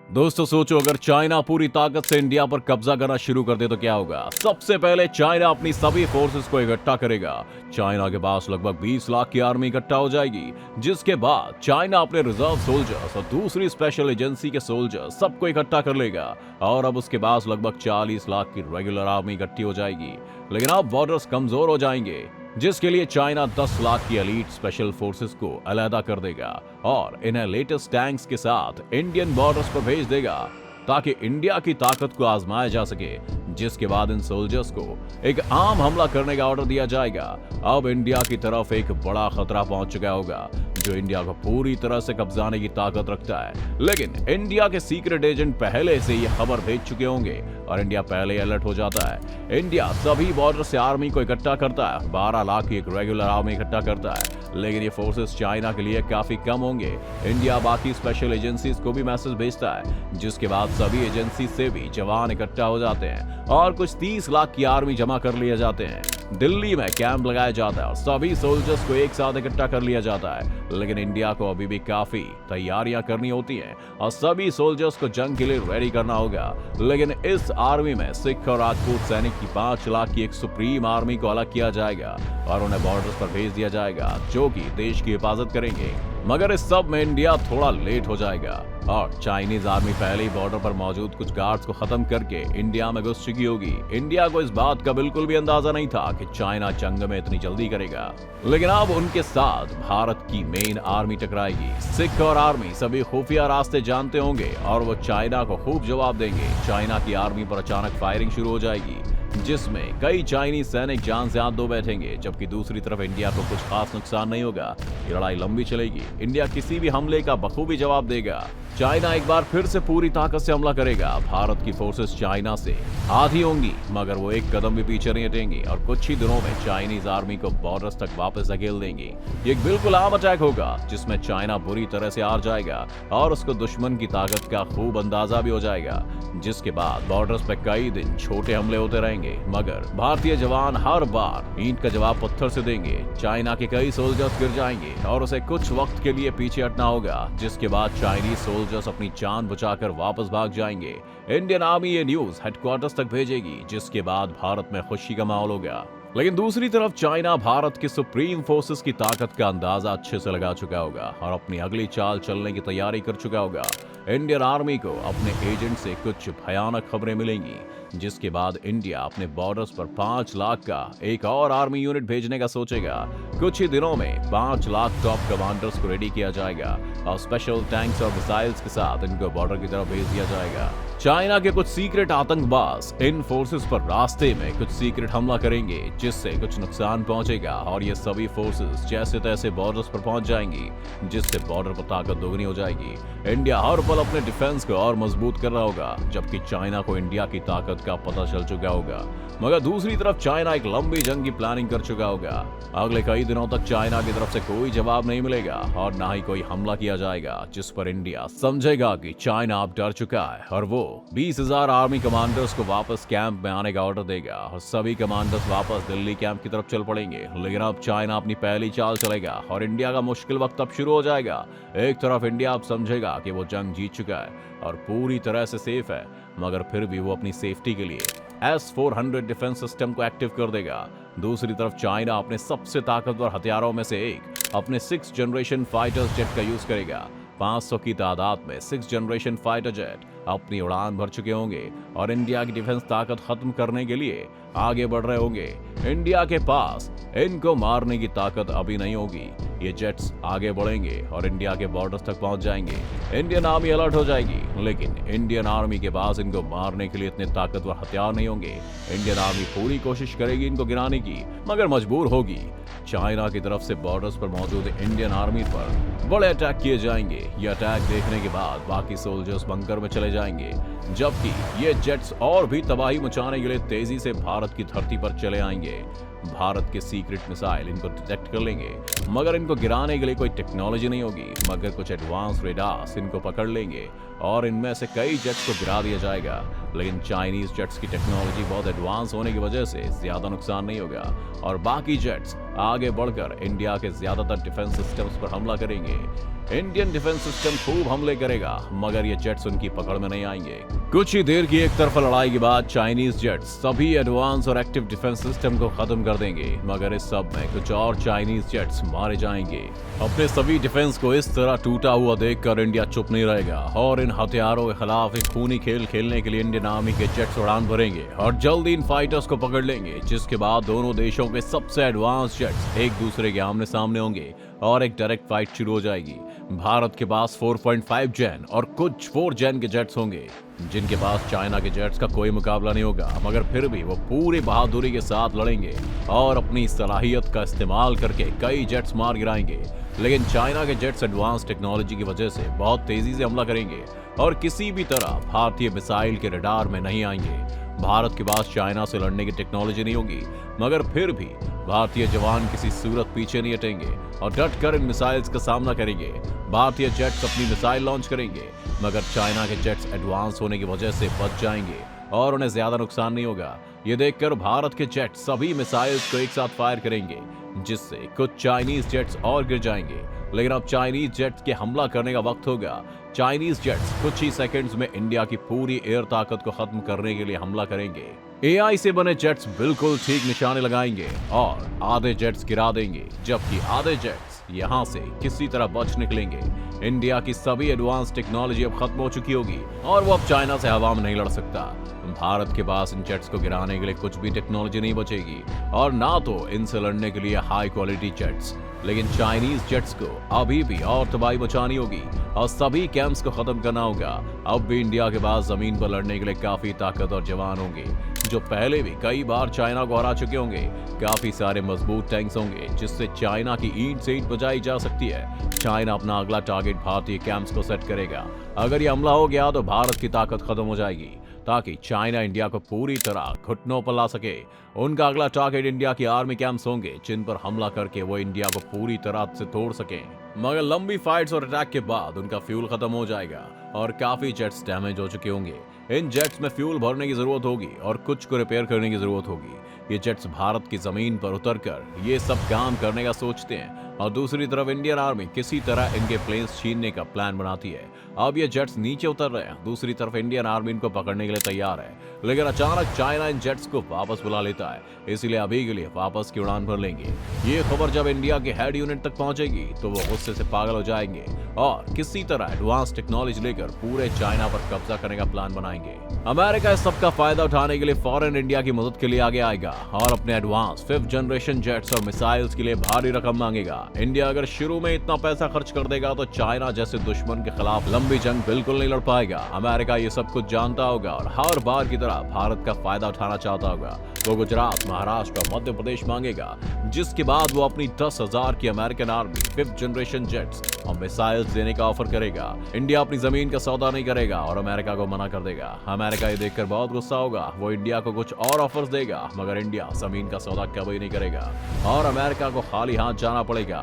दोस्तों सोचो, अगर चाइना पूरी ताकत से इंडिया पर कब्जा करना शुरू कर दे तो क्या होगा। सबसे पहले चाइना अपनी सभी फोर्सेस को इकट्ठा करेगा। चाइना के पास लगभग 20 लाख की आर्मी इकट्ठा हो जाएगी, जिसके बाद चाइना अपने रिजर्व सोल्जर्स और दूसरी स्पेशल एजेंसी के सोल्जर्स सबको इकट्ठा कर लेगा। और अब उसके पास लगभग 40 लाख की रेगुलर आर्मी इकट्ठी हो जाएगी। लेकिन अब बॉर्डर्स कमजोर हो जाएंगे, जिसके लिए चाइना 10 लाख की एलीट स्पेशल फोर्सेस को अलहदा कर देगा और इन्हें लेटेस्ट टैंक्स के साथ इंडियन बॉर्डर्स पर भेज देगा, ताकि इंडिया की ताकत को आजमाया जा सके। जिसके बाद इन सोल्जर्स को एक आम हमला करने का ऑर्डर दिया जाएगा। अब इंडिया की तरफ एक बड़ा खतरा पहुंच चुका होगा, जो इंडिया को पूरी तरह से कब्जाने की ताकत रखता है। लेकिन इंडिया के सीक्रेट एजेंट पहले से ये खबर भेज चुके होंगे और इंडिया पहले ही अलर्ट हो जाता है। इंडिया सभी बॉर्डर से आर्मी को इकट्ठा करता है, 12 लाख की एक रेगुलर आर्मी इकट्ठा करता है। लेकिन ये फोर्सेस चाइना के लिए काफी कम होंगे। इंडिया बाकी स्पेशल एजेंसीज को भी मैसेज भेजता है, जिसके बाद सभी एजेंसी से भी जवान इकट्ठा हो जाते हैं और कुछ 30 लाख की आर्मी जमा कर लिए जाते हैं। दिल्ली में कैंप लगाया जाता है और सभी सोल्जर्स को एक साथ इकट्ठा कर लिया जाता है। लेकिन इंडिया को अभी भी काफी तैयारियां करनी होती हैं और सभी सोल्जर्स को जंग के लिए रेडी करना होगा। लेकिन इस आर्मी में सिख और राजपूत सैनिक की 5 लाख की एक सुप्रीम आर्मी को अलग किया जाएगा और उन्हें बॉर्डर्स पर भेज दिया जाएगा, जो कि देश की हिफाजत करेंगे। मगर इस सब में इंडिया थोड़ा लेट हो जाएगा और चाइनीज आर्मी पहले ही बॉर्डर पर मौजूद कुछ गार्ड्स को खत्म करके इंडिया में घुस चुकी होगी। इंडिया को इस बात का बिल्कुल भी अंदाजा नहीं था कि चाइना जंग में इतनी जल्दी करेगा। लेकिन अब उनके साथ भारत की मेन आर्मी टकराएगी। सिख और आर्मी सभी खुफिया रास्ते जानते होंगे और वो चाइना को खूब जवाब देंगे। चाइना की आर्मी पर अचानक फायरिंग शुरू हो जाएगी, जिसमें कई चाइनीज सैनिक जान से हाथ धो बैठेंगे, जबकि दूसरी तरफ इंडिया को कुछ खास नुकसान नहीं होगा। ये लड़ाई लंबी चलेगी। इंडिया किसी भी हमले का बखूबी जवाब देगा। चाइना एक बार फिर से पूरी ताकत से हमला करेगा। भारत की फोर्सेस चाइना से आधी होंगी, मगर वो एक कदम भी पीछे नहीं हटेंगी और कुछ ही दिनों में चाइनीज आर्मी को बॉर्डर्स तक वापस धकेल देंगी। ये एक बिल्कुल आम अटैक होगा, जिसमें चाइना बुरी तरह से हार जाएगा और उसको दुश्मन की ताकत का खूब अंदाजा भी हो जाएगा। जिसके बाद बॉर्डर्स पे कई दिन छोटे हमले होते रहेंगे, मगर भारतीय जवान हर बार ईंट का जवाब पत्थर से देंगे। चाइना के कई सोल्जर्स गिर जाएंगे और उसे कुछ वक्त के लिए पीछे हटना होगा, जिसके बाद चाइनीज सोल्जर्स अपनी जान बचाकर वापस भाग जाएंगे। इंडियन आर्मी ये न्यूज हेडक्वार्टर्स तक भेजेगी, जिसके बाद भारत में खुशी का माहौल होगा। लेकिन दूसरी तरफ चाइना भारत की सुप्रीम फोर्सेस की ताकत का अंदाजा अच्छे से लगा चुका होगा और अपनी अगली चाल चलने की तैयारी कर चुका होगा। इंडियन आर्मी को अपने एजेंट से कुछ भयानक खबरें मिलेंगी, जिसके बाद इंडिया अपने बॉर्डर्स पर 5 लाख का एक और आर्मी यूनिट भेजने का सोचेगा। कुछ ही दिनों में 5 लाख टॉप कमांडर्स को रेडी किया जाएगा और स्पेशल टैंक्स और मिसाइल्स के साथ इनको बॉर्डर की तरफ भेज दिया जाएगा। चाइना के कुछ सीक्रेट आतंकवाद इन फोर्सेस पर रास्ते में कुछ सीक्रेट हमला करेंगे, जिससे कुछ नुकसान पहुंचेगा और ये सभी फोर्सेस जैसे तैसे बॉर्डर्स पर पहुंच जाएंगी, जिससे बॉर्डर पर ताकत दोगुनी हो जाएगी। इंडिया हर पल अपने डिफेंस को और मजबूत कर रहा होगा, जबकि चाइना को इंडिया की ताकत का पता चल चुका होगा। मगर दूसरी तरफ चाइना एक लंबी जंग की प्लानिंग कर चुका होगा। अगले कई दिनों तक चाइना की तरफ से कोई जवाब नहीं मिलेगा और ना ही कोई हमला किया जाएगा, जिस पर इंडिया समझेगा कि चाइना अब डर चुका है और वो 20,000 आर्मी कमांडर्स को वापस कैंप में आने का ऑर्डर देगा और सभी कमांडर्स वापस दिल्ली कैंप की तरफ चल पड़ेंगे। लेकिन अब चाइना अपनी पहली चाल चलेगा और इंडिया का मुश्किल वक्त अब शुरू हो जाएगा। एक तरफ इंडिया अब समझेगा कि वो जंग जीत चुका है और पूरी तरह से सेफ है, मगर फिर भी वो अपनी सेफ्टी के लिए S-400 डिफेंस सिस्टम को एक्टिव कर देगा। दूसरी तरफ चाइना अपने सबसे ताकतवर हथियारों में से एक अपने 6th जनरेशन फाइटर्स जेट का यूज करेगा। 500 की तादाद में 6th जनरेशन फाइटर जेट अपनी उड़ान भर चुके होंगे और इंडिया की डिफेंस ताकत खत्म करने के लिए आगे बढ़ रहे होंगे। इंडिया के पास इनको मारने की ताकत अभी नहीं होगी। ये जेट्स आगे बढ़ेंगे और इंडिया के बॉर्डर्स तक पहुंच जाएंगे। इंडियन आर्मी अलर्ट हो जाएगी, लेकिन इंडियन आर्मी के पास इनको मारने के लिए इतने ताकतवर हथियार नहीं होंगे। इंडियन आर्मी पूरी कोशिश करेगी इनको गिराने की, मगर मजबूर होगी। चाइना की तरफ से बॉर्डर्स पर मौजूद इंडियन आर्मी पर बड़े अटैक किए जाएंगे। ये अटैक देखने के बाद बाकी सोल्जर्स बंकर में चले जाएंगे, जबकि ये जेट्स और भी तबाही मचाने के लिए तेजी से भारत की धरती पर चले आएंगे। भारत के सीक्रेट मिसाइल इनको डिटेक्ट कर लेंगे, मगर इनको गिराने के लिए कोई टेक्नोलॉजी नहीं होगी, मगर कुछ एडवांस रेडार्स इनको पकड़ लेंगे और इनमें से कई जेट्स को गिरा दिया जाएगा। लेकिन चाइनीज जेट्स की टेक्नोलॉजी बहुत एडवांस होने की वजह से ज्यादा नुकसान नहीं होगा और बाकी जेट्स आगे बढ़कर इंडिया के ज्यादातर डिफेंस सिस्टम्स पर हमला करेंगे। इंडियन डिफेंस सिस्टम खूब हमले करेगा, मगर ये जेट्स उनकी पकड़ में नहीं आएंगे। कुछ ही देर की एक तरफा लड़ाई के बाद चाइनीज जेट्स सभी एडवांस और एक्टिव डिफेंस सिस्टम को खत्म कर देंगे, मगर इस सब में कुछ और चाइनीज जेट्स मारे जाएंगे। अपने सभी डिफेंस को इस तरह टूटा हुआ देखकर इंडिया चुप नहीं रहेगा और इन हथियारों के खिलाफ एक खूनी खेल खेलने के लिए इंडियन आर्मी के जेट्स उड़ान भरेंगे और जल्दी इन फाइटर्स को पकड़ लेंगे, जिसके बाद दोनों देशों के सबसे एडवांस जेट्स एक दूसरे के आमने सामने होंगे और एक डायरेक्ट फाइट शुरू हो जाएगी। भारत के पास 4.5 जेन और कुछ 4 जेन के जेट्स होंगे, जिनके पास चाइना के जेट्स का कोई मुकाबला नहीं होगा, मगर फिर भी वो पूरी बहादुरी के साथ लड़ेंगे और अपनी सलाहियत का इस्तेमाल करके कई जेट्स मार गिराएंगे। लेकिन चाइना के जेट्स एडवांस टेक्नोलॉजी की वजह से बहुत तेजी से हमला करेंगे और किसी भी तरह भारतीय मिसाइल के रडार में नहीं आएंगे। भारत के पास चाइना से लड़ने की टेक्नोलॉजी नहीं होगी, मगर फिर भी भारतीय जवान किसी सूरत पीछे नहीं हटेंगे और डट कर इन मिसाइल्स का सामना करेंगे। भारतीय जेट्स अपनी मिसाइल लॉन्च करेंगे, मगर चाइना के जेट्स एडवांस होने की वजह से बच जाएंगे और उन्हें ज्यादा नुकसान नहीं होगा। ये देखकर भारत के जेट्स सभी मिसाइल्स को एक साथ फायर करेंगे, जिससे कुछ चाइनीज जेट्स और गिर जाएंगे। लेकिन अब चाइनीज जेट्स के हमला करने का वक्त होगा। चाइनीज जेट्स कुछ ही सेकंड्स में इंडिया की पूरी एयर ताकत को खत्म करने के लिए हमला करेंगे। एआई से बने जेट्स बिल्कुल ठीक निशाने लगाएंगे और आधे जेट्स गिरा देंगे, जबकि आधे जेट्स यहां से किसी तरह बच निकलेंगे। इंडिया की सभी एडवांस टेक्नोलॉजी अब खत्म हो चुकी होगी और वो अब चाइना से हवा में नहीं लड़ सकता। भारत के पास इन जेट्स को गिराने के लिए कुछ भी टेक्नोलॉजी नहीं बचेगी और ना तो इनसे लड़ने के लिए हाई क्वालिटी जेट्स। लेकिन चाइनीज जेट्स को अभी भी और तबाही मचानी होगी और सभी कैंप्स को खत्म करना होगा। अब भी इंडिया के पास जमीन पर लड़ने के लिए काफी ताकत और जवान होंगे, जो पहले भी कई बार चाइना को हरा चुके होंगे। काफी सारे मजबूत टैंक्स होंगे, जिससे चाइना की ईंट से ईंट बजाई जा सकती है। चाइना अपना अगला टारगेट भारतीय कैंप्स को सेट करेगा। अगर ये हमला हो गया तो भारत की ताकत खत्म हो जाएगी, ताकि चाइना इंडिया को पूरी तरह घुटनों पर ला सके। उनका अगला टारगेट इंडिया की आर्मी कैंप्स होंगे, जिन पर हमला करके वो इंडिया को पूरी तरह से तोड़ सकें। मगर लंबी फाइट्स और अटैक के बाद उनका फ्यूल खत्म हो जाएगा और काफी जेट्स डैमेज हो चुके होंगे। इन जेट्स में फ्यूल भरने की जरूरत होगी और कुछ को रिपेयर करने की जरूरत होगी। ये जेट्स भारत की जमीन पर उतरकर ये सब काम करने का सोचते हैं और दूसरी तरफ इंडियन आर्मी किसी तरह इनके प्लेन्स छीनने का प्लान बनाती है। अब ये जेट्स नीचे उतर रहे हैं, दूसरी तरफ इंडियन आर्मी इनको पकड़ने के लिए तैयार है। लेकिन अचानक चाइना इन जेट्स को वापस बुला लेता है, इसलिए अभी के लिए वापस की उड़ान भर लेंगे। ये खबर जब इंडिया के हेड यूनिट तक पहुंचेगी तो वो गुस्से से पागल हो जाएंगे और किसी तरह एडवांस टेक्नोलॉजी लेकर पूरे चाइना पर कब्जा करने का प्लान बनाएंगे। अमेरिका इस सब का फायदा उठाने के लिए फौरन इंडिया की मदद के लिए आगे आएगा और अपने एडवांस 5th जनरेशन जेट्स और मिसाइल्स के लिए भारी रकम मांगेगा। इंडिया अगर शुरू में इतना पैसा खर्च कर देगा तो चाइना जैसे दुश्मन के खिलाफ लंबी जंग बिल्कुल नहीं लड़ पाएगा। अमेरिका ये सब कुछ जानता होगा और हर बार की तरह भारत का फायदा उठाना चाहता होगा। वो गुजरात, महाराष्ट्र और मध्य प्रदेश मांगेगा, जिसके बाद वो अपनी 10,000 की American army 5th generation jets और मिसाइल्स देने का ऑफर करेगा। इंडिया अपनी जमीन का सौदा नहीं करेगा और अमेरिका को मना कर देगा। अमेरिका ये देखकर बहुत गुस्सा होगा, वो इंडिया को कुछ और ऑफर्स देगा, मगर इंडिया जमीन का सौदा कभी नहीं करेगा और अमेरिका को खाली हाथ जाना पड़ेगा।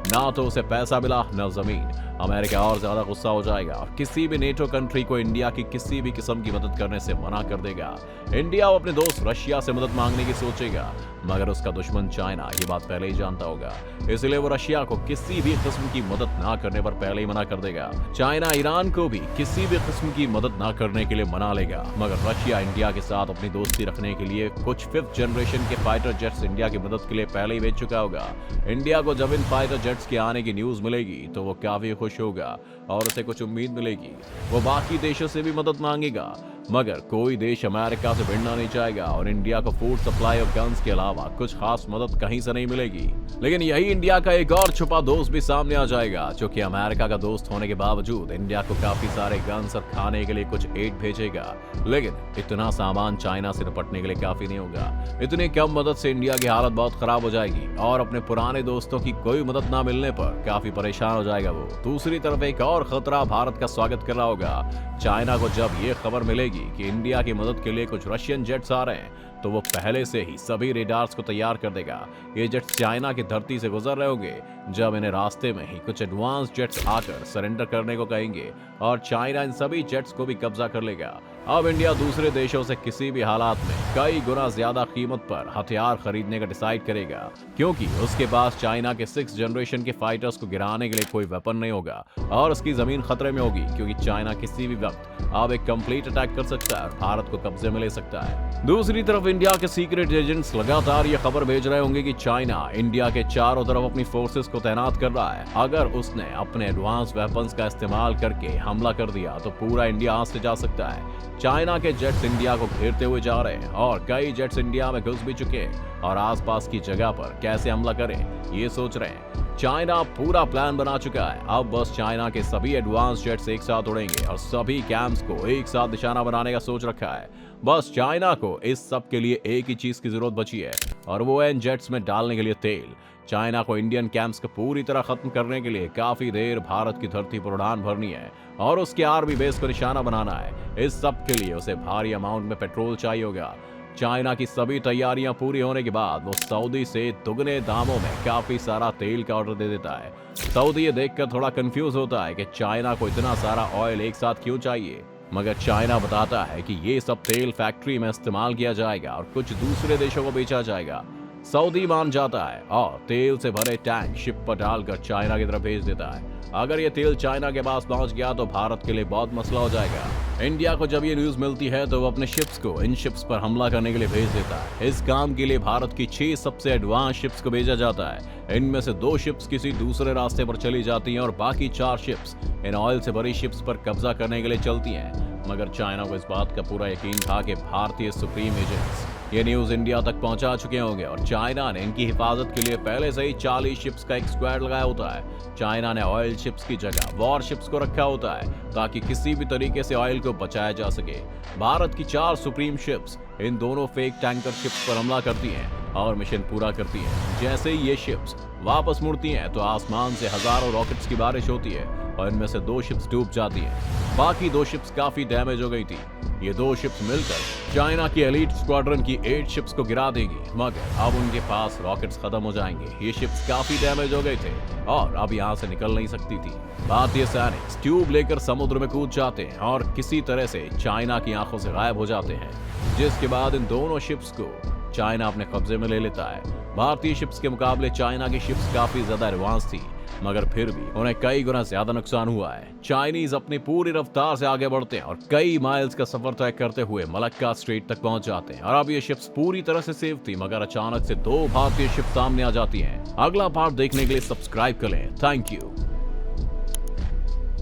ना तो उसे पैसा मिला न जमीन। अमेरिका और ज्यादा गुस्सा हो जाएगा और किसी भी नेटो कंट्री को इंडिया की किसी भी किस्म की मदद करने से मना कर देगा। इंडिया अपने दोस्त रशिया से मदद मांगने की सोचेगा, मगर उसका दुश्मन चाइना ये बात पहले ही जानता होगा, इसलिए वो रशिया को किसी भी किस्म की मदद ना करने पर पहले ही मना कर देगा। चाइना ईरान को भी किसी भी किस्म की मदद ना करने के लिए मना लेगा, मगर रशिया इंडिया के साथ अपनी दोस्ती रखने के लिए कुछ 5th जनरेशन के फाइटर जेट्स इंडिया की मदद के लिए पहले ही भेज चुका होगा। इंडिया को जब इन फाइटर जेट्स के आने की न्यूज मिलेगी तो वो काफी खुश होगा और उसे कुछ उम्मीद मिलेगी। वो बाकी देशों से भी मदद मांगेगा, मगर कोई देश अमेरिका से भिड़ना नहीं चाहेगा और इंडिया को फूड सप्लाई और गन्स के अलावा कुछ खास मदद कहीं से नहीं मिलेगी। लेकिन यही इंडिया का एक और छुपा दोस्त भी सामने आ जाएगा, जो कि अमेरिका का दोस्त होने के बावजूद इंडिया को काफी सारे गन्स और खाने के लिए कुछ एड भेजेगा। लेकिन इतना सामान चाइना से निपटने के लिए काफी नहीं होगा। इतनी कम मदद से इंडिया की हालत बहुत खराब हो जाएगी और अपने पुराने दोस्तों की कोई मदद ना मिलने पर काफी परेशान हो जाएगा वो। दूसरी तरफ एक और खतरा भारत का स्वागत कर रहा होगा। चाइना को जब ये खबर मिलेगी कि इंडिया की मदद के लिए कुछ रशियन जेट्स आ रहे हैं तो वो पहले से ही सभी रेडार्स को तैयार कर देगा। ये जेट्स चाइना की धरती से गुजर रहे होंगे जब इन्हें रास्ते में ही कुछ एडवांस जेट्स आकर सरेंडर करने को कहेंगे और चाइना इन सभी जेट्स को भी कब्जा कर लेगा। अब इंडिया दूसरे देशों से किसी भी हालात में कई गुना ज्यादा कीमत पर हथियार खरीदने का डिसाइड करेगा, क्योंकि उसके पास चाइना के 6th जनरेशन के फाइटर्स को गिराने के लिए कोई वेपन नहीं होगा और उसकी जमीन खतरे में होगी, क्योंकि चाइना किसी भी वक्त अब एक कंप्लीट अटैक कर सकता है और भारत को कब्जे में ले सकता है। दूसरी तरफ इंडिया के सीक्रेट एजेंट्स लगातार ये खबर भेज रहे होंगे कि चाइना इंडिया के चारों तरफ अपनी फोर्सेस को तैनात कर रहा है। अगर उसने अपने एडवांस वेपन्स का इस्तेमाल करके हमला कर दिया तो पूरा इंडिया हाथ से जा सकता है। चाइना के जेट्स इंडिया को घेरते हुए जा रहे हैं और कई जेट्स इंडिया में घुस भी चुके हैं और आसपास की जगह पर कैसे हमला करें ये सोच रहे हैं। चाइना पूरा प्लान बना चुका है। अब बस चाइना के सभी एडवांस जेट्स एक साथ उड़ेंगे और सभी कैंप्स को एक साथ निशाना बनाने का सोच रखा है। बस चाइना को इस सब के लिए एक ही चीज की जरूरत बची है और वो है इन जेट्स में डालने के लिए तेल। चाइना को इंडियन कैंप्स को पूरी तरह खत्म करने के लिए काफी देर भारत की धरती पर उड़ान भरनी है और उसके आर्मी बेस को निशाना बनाना है। इस सब के लिए उसे भारी अमाउंट में पेट्रोल चाहिए होगा। चाइना की सभी तैयारियां पूरी होने के बाद वो सऊदी से दुगने दामों में काफी सारा तेल का ऑर्डर दे देता है। सऊदी ये देखकर थोड़ा कंफ्यूज होता है कि चाइना को इतना सारा ऑयल एक साथ क्यों चाहिए, मगर चाइना बताता है कि ये सब तेल फैक्ट्री में इस्तेमाल किया जाएगा और कुछ दूसरे देशों को बेचा जाएगा। सऊदी मान जाता है और तेल से भरे टैंक शिप पर डालकर चाइना की तरफ भेज देता है। अगर ये तेल चाइना के पास पहुंच गया तो भारत के लिए बहुत मसला हो जाएगा। इंडिया को जब ये न्यूज मिलती है तो वो अपने शिप्स को इन शिप्स पर हमला करने के लिए भेज देता है। इस काम के लिए भारत की 6 सबसे एडवांस शिप्स को भेजा जाता है। इनमें से 2 शिप्स किसी दूसरे रास्ते पर चली जाती हैं और बाकी 4 शिप्स इन ऑयल से भरी शिप्स पर कब्जा करने के लिए चलती हैं। मगर चाइना को इस बात का पूरा यकीन था कि भारतीय सुप्रीम एजेंट्स ये न्यूज इंडिया तक पहुंचा चुके होंगे और चाइना ने इनकी हिफाजत के लिए पहले से ही 40 शिप्स का एक स्क्वाड लगाया होता है। चाइना ने ऑयल शिप्स की जगह वॉर शिप्स को रखा होता है ताकि किसी भी तरीके से ऑयल को बचाया जा सके। भारत की 4 सुप्रीम शिप्स इन दोनों फेक टैंकर शिप्स पर हमला करती हैं और मिशन पूरा करती हैं। जैसे ही ये शिप्स वापस मुड़ती हैं तो आसमान से हजारों रॉकेट्स की बारिश होती है और इनमें से 2 शिप्स डूब जाती हैं। बाकी 2 शिप्स काफी डैमेज हो गई थी। ये 2 शिप्स मिलकर चाइना की एलीट स्क्वाड्रन की 8 शिप्स को गिरा देगी, मगर अब उनके पास रॉकेट्स खत्म हो जाएंगे। ये शिप्स काफी डैमेज हो गए थे और अब यहाँ से निकल नहीं सकती थी। भारतीय सैनिक ट्यूब लेकर समुद्र में कूद जाते हैं और किसी तरह से चाइना की आंखों से गायब हो जाते हैं, जिसके बाद इन दोनों शिप्स को चाइना अपने कब्जे में ले लेता है। भारतीय शिप्स के मुकाबले चाइना की शिप्स काफी ज्यादा एडवांस थी, मगर फिर भी उन्हें कई गुना ज्यादा नुकसान हुआ है। चाइनीज अपनी पूरी रफ्तार से आगे बढ़ते हैं और कई माइल्स का सफर तय करते हुए मलक्का स्ट्रेट तक पहुंच जाते हैं और अब ये शिप्स पूरी तरह से सेफ थी, मगर अचानक से 2 भारतीय शिप सामने आ जाती हैं। अगला पार्ट देखने के लिए सब्सक्राइब कर लें। Thank you.